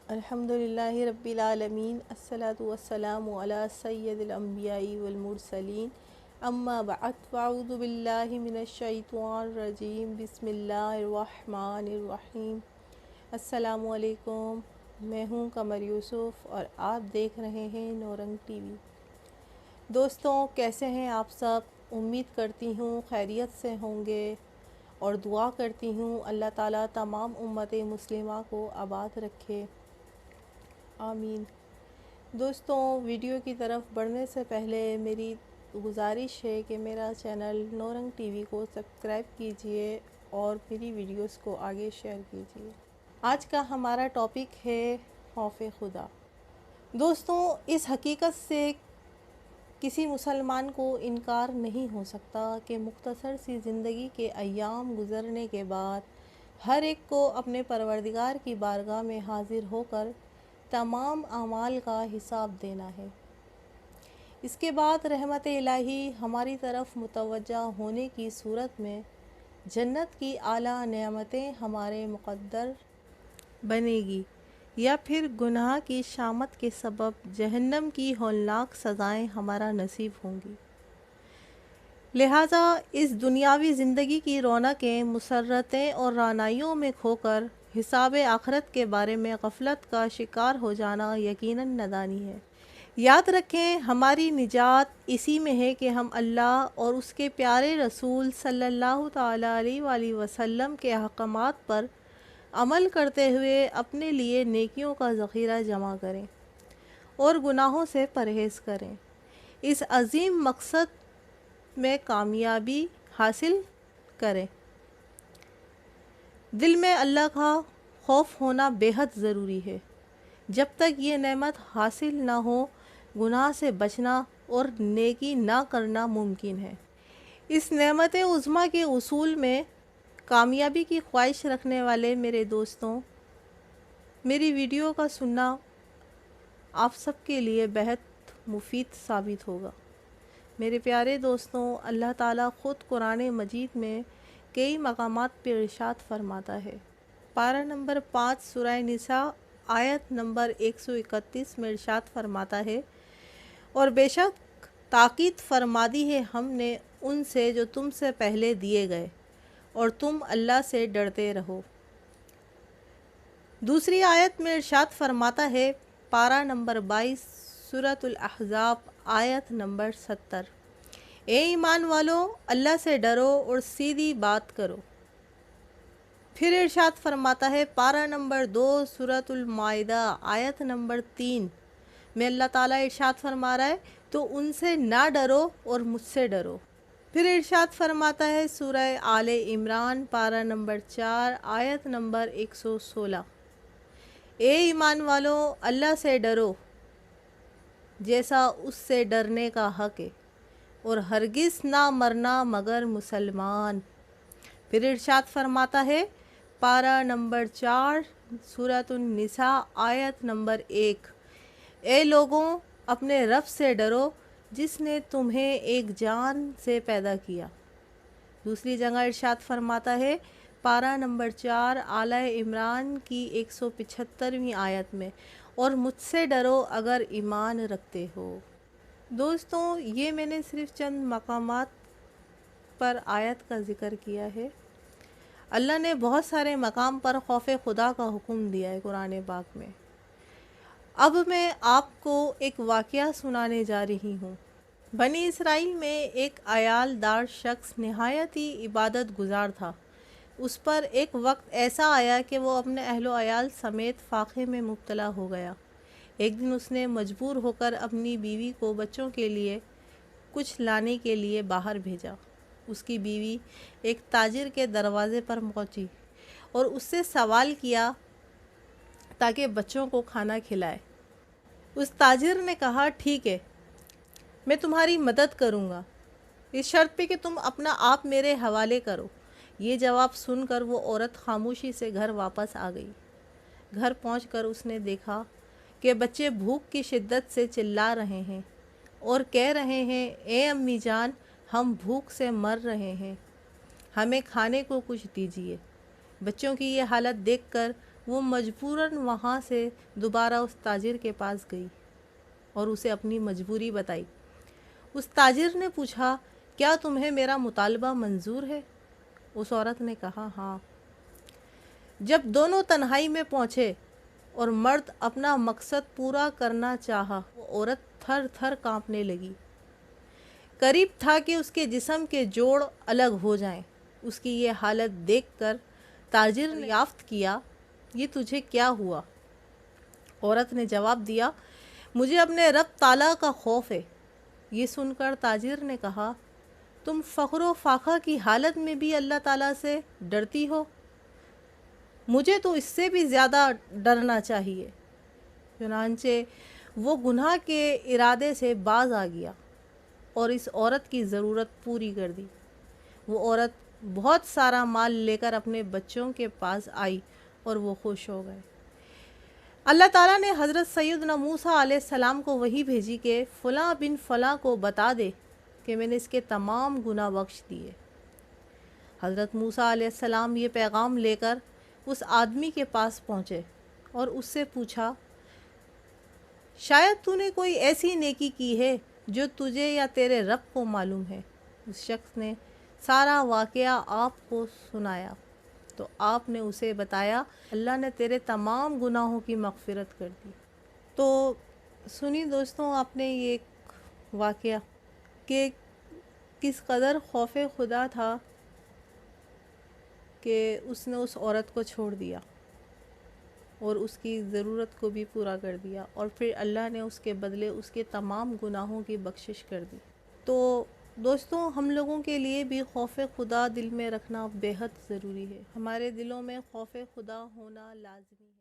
الحمدللہ رب العالمین الصلاۃ والسلام علی سید الانبیاء والمرسلین اما بعد فاعوذ باللہ من الشیطان الرجیم بسم اللہ الرحمن الرحیم۔ السلام علیکم، میں ہوں قمر یوسف اور آپ دیکھ رہے ہیں نورنگ ٹی وی۔ دوستوں، کیسے ہیں آپ سب؟ امید کرتی ہوں خیریت سے ہوں گے اور دعا کرتی ہوں اللہ تعالیٰ تمام امت مسلمہ کو آباد رکھے، آمین۔ دوستوں، ویڈیو کی طرف بڑھنے سے پہلے میری گزارش ہے کہ میرا چینل نورنگ ٹی وی کو سبسکرائب کیجئے اور میری ویڈیوز کو آگے شیئر کیجئے۔ آج کا ہمارا ٹاپک ہے خوف خدا۔ دوستوں، اس حقیقت سے کسی مسلمان کو انکار نہیں ہو سکتا کہ مختصر سی زندگی کے ایام گزرنے کے بعد ہر ایک کو اپنے پروردگار کی بارگاہ میں حاضر ہو کر تمام اعمال کا حساب دینا ہے۔ اس کے بعد رحمت الہی ہماری طرف متوجہ ہونے کی صورت میں جنت کی اعلیٰ نعمتیں ہمارے مقدر بنے گی، یا پھر گناہ کی شامت کے سبب جہنم کی ہولناک سزائیں ہمارا نصیب ہوں گی۔ لہٰذا اس دنیاوی زندگی کی رونقیں، مسرتیں اور رعنائیوں میں کھو کر حساب آخرت کے بارے میں غفلت کا شکار ہو جانا یقیناً نادانی ہے۔ یاد رکھیں، ہماری نجات اسی میں ہے کہ ہم اللہ اور اس کے پیارے رسول صلی اللہ تعالیٰ علیہ وآلہ وسلم کے احکامات پر عمل کرتے ہوئے اپنے لیے نیکیوں کا ذخیرہ جمع کریں اور گناہوں سے پرہیز کریں۔ اس عظیم مقصد میں کامیابی حاصل کریں۔ دل میں اللہ کا خوف ہونا بے حد ضروری ہے۔ جب تک یہ نعمت حاصل نہ ہو، گناہ سے بچنا اور نیکی نہ کرنا ممکن ہے۔ اس نعمت عظمیٰ کے اصول میں کامیابی کی خواہش رکھنے والے میرے دوستوں، میری ویڈیو کا سننا آپ سب کے لیے بہت مفید ثابت ہوگا۔ میرے پیارے دوستوں، اللہ تعالیٰ خود قرآن مجید میں کئی مقامات پر ارشاد فرماتا ہے۔ پارہ نمبر 5 سورہ نساء آیت نمبر 131 میں ارشاد فرماتا ہے، اور بے شک تاکید فرما دی ہے ہم نے ان سے جو تم سے پہلے دیے گئے، اور تم اللہ سے ڈرتے رہو۔ دوسری آیت میں ارشاد فرماتا ہے، پارہ نمبر 22 سورۃ الاحزاب آیت نمبر 70، اے ایمان والو، اللہ سے ڈرو اور سیدھی بات کرو۔ پھر ارشاد فرماتا ہے، پارہ نمبر 2 سورۃ المائدہ آیت نمبر 3 میں اللہ تعالیٰ ارشاد فرما رہا ہے، تو ان سے نہ ڈرو اور مجھ سے ڈرو۔ پھر ارشاد فرماتا ہے سورہ آل عمران پارہ نمبر 4 آیت نمبر 116، اے ایمان والو، اللہ سے ڈرو جیسا اس سے ڈرنے کا حق ہے، اور ہرگز نہ مرنا مگر مسلمان۔ پھر ارشاد فرماتا ہے، پارہ نمبر 4 سورۃ النساء آیت نمبر 1، اے لوگوں، اپنے رب سے ڈرو جس نے تمہیں ایک جان سے پیدا کیا۔ دوسری جگہ ارشاد فرماتا ہے، پارہ نمبر 4 آل عمران کی 175ویں آیت میں، اور مجھ سے ڈرو اگر ایمان رکھتے ہو۔ دوستوں، یہ میں نے صرف چند مقامات پر آیت کا ذکر کیا ہے۔ اللہ نے بہت سارے مقام پر خوف خدا کا حکم دیا ہے قرآن پاک میں۔ اب میں آپ کو ایک واقعہ سنانے جا رہی ہوں۔ بنی اسرائیل میں ایک عیال دار شخص نہایت ہی عبادت گزار تھا۔ اس پر ایک وقت ایسا آیا کہ وہ اپنے اہل و عیال سمیت فاقے میں مبتلا ہو گیا۔ ایک دن اس نے مجبور ہو کر اپنی بیوی کو بچوں کے لیے کچھ لانے کے لیے باہر بھیجا۔ اس کی بیوی ایک تاجر کے دروازے پر پہنچی اور اس سے سوال کیا تاکہ بچوں کو کھانا کھلائے۔ اس تاجر نے کہا، ٹھیک ہے، میں تمہاری مدد کروں گا، اس شرط پہ کہ تم اپنا آپ میرے حوالے کرو۔ یہ جواب سن کر وہ عورت خاموشی سے گھر واپس آ گئی۔ گھر پہنچ کر اس نے دیکھا کہ بچے بھوک کی شدت سے چلا رہے ہیں اور کہہ رہے ہیں، اے امی جان، ہم بھوک سے مر رہے ہیں، ہمیں کھانے کو کچھ دیجیے۔ بچوں کی یہ حالت دیکھ کر وہ مجبوراً وہاں سے دوبارہ اس تاجر کے پاس گئی اور اسے اپنی مجبوری بتائی۔ اس تاجر نے پوچھا، کیا تمہیں میرا مطالبہ منظور ہے؟ اس عورت نے کہا، ہاں۔ جب دونوں تنہائی میں پہنچے اور مرد اپنا مقصد پورا کرنا چاہا، وہ عورت تھر تھر کانپنے لگی۔ قریب تھا کہ اس کے جسم کے جوڑ الگ ہو جائیں۔ اس کی یہ حالت دیکھ کر تاجر نے یافت کیا، یہ تجھے کیا ہوا؟ عورت نے جواب دیا، مجھے اپنے رب تعالیٰ کا خوف ہے۔ یہ سن کر تاجر نے کہا، تم فخر و فاخر کی حالت میں بھی اللہ تعالیٰ سے ڈرتی ہو؟ مجھے تو اس سے بھی زیادہ ڈرنا چاہیے۔ چنانچہ وہ گناہ کے ارادے سے باز آ گیا اور اس عورت کی ضرورت پوری کر دی۔ وہ عورت بہت سارا مال لے کر اپنے بچوں کے پاس آئی اور وہ خوش ہو گئے۔ اللہ تعالیٰ نے حضرت سیدنا موسیٰ علیہ السلام کو وحی بھیجی کہ فلاں بن فلاں کو بتا دے کہ میں نے اس کے تمام گناہ بخش دیے۔ حضرت موسیٰ علیہ السلام یہ پیغام لے کر اس آدمی کے پاس پہنچے اور اس سے پوچھا، شاید تو نے کوئی ایسی نیکی کی ہے جو تجھے یا تیرے رب کو معلوم ہے۔ اس شخص نے سارا واقعہ آپ کو سنایا تو آپ نے اسے بتایا، اللہ نے تیرے تمام گناہوں کی مغفرت کر دی۔ تو سنی دوستوں، آپ نے یہ ایک واقعہ کہ کس قدر خوف خدا تھا کہ اس نے اس عورت کو چھوڑ دیا اور اس کی ضرورت کو بھی پورا کر دیا، اور پھر اللہ نے اس کے بدلے اس کے تمام گناہوں کی بخشش کر دی۔ تو دوستوں، ہم لوگوں کے لیے بھی خوف خدا دل میں رکھنا بے حد ضروری ہے۔ ہمارے دلوں میں خوف خدا ہونا لازمی ہے۔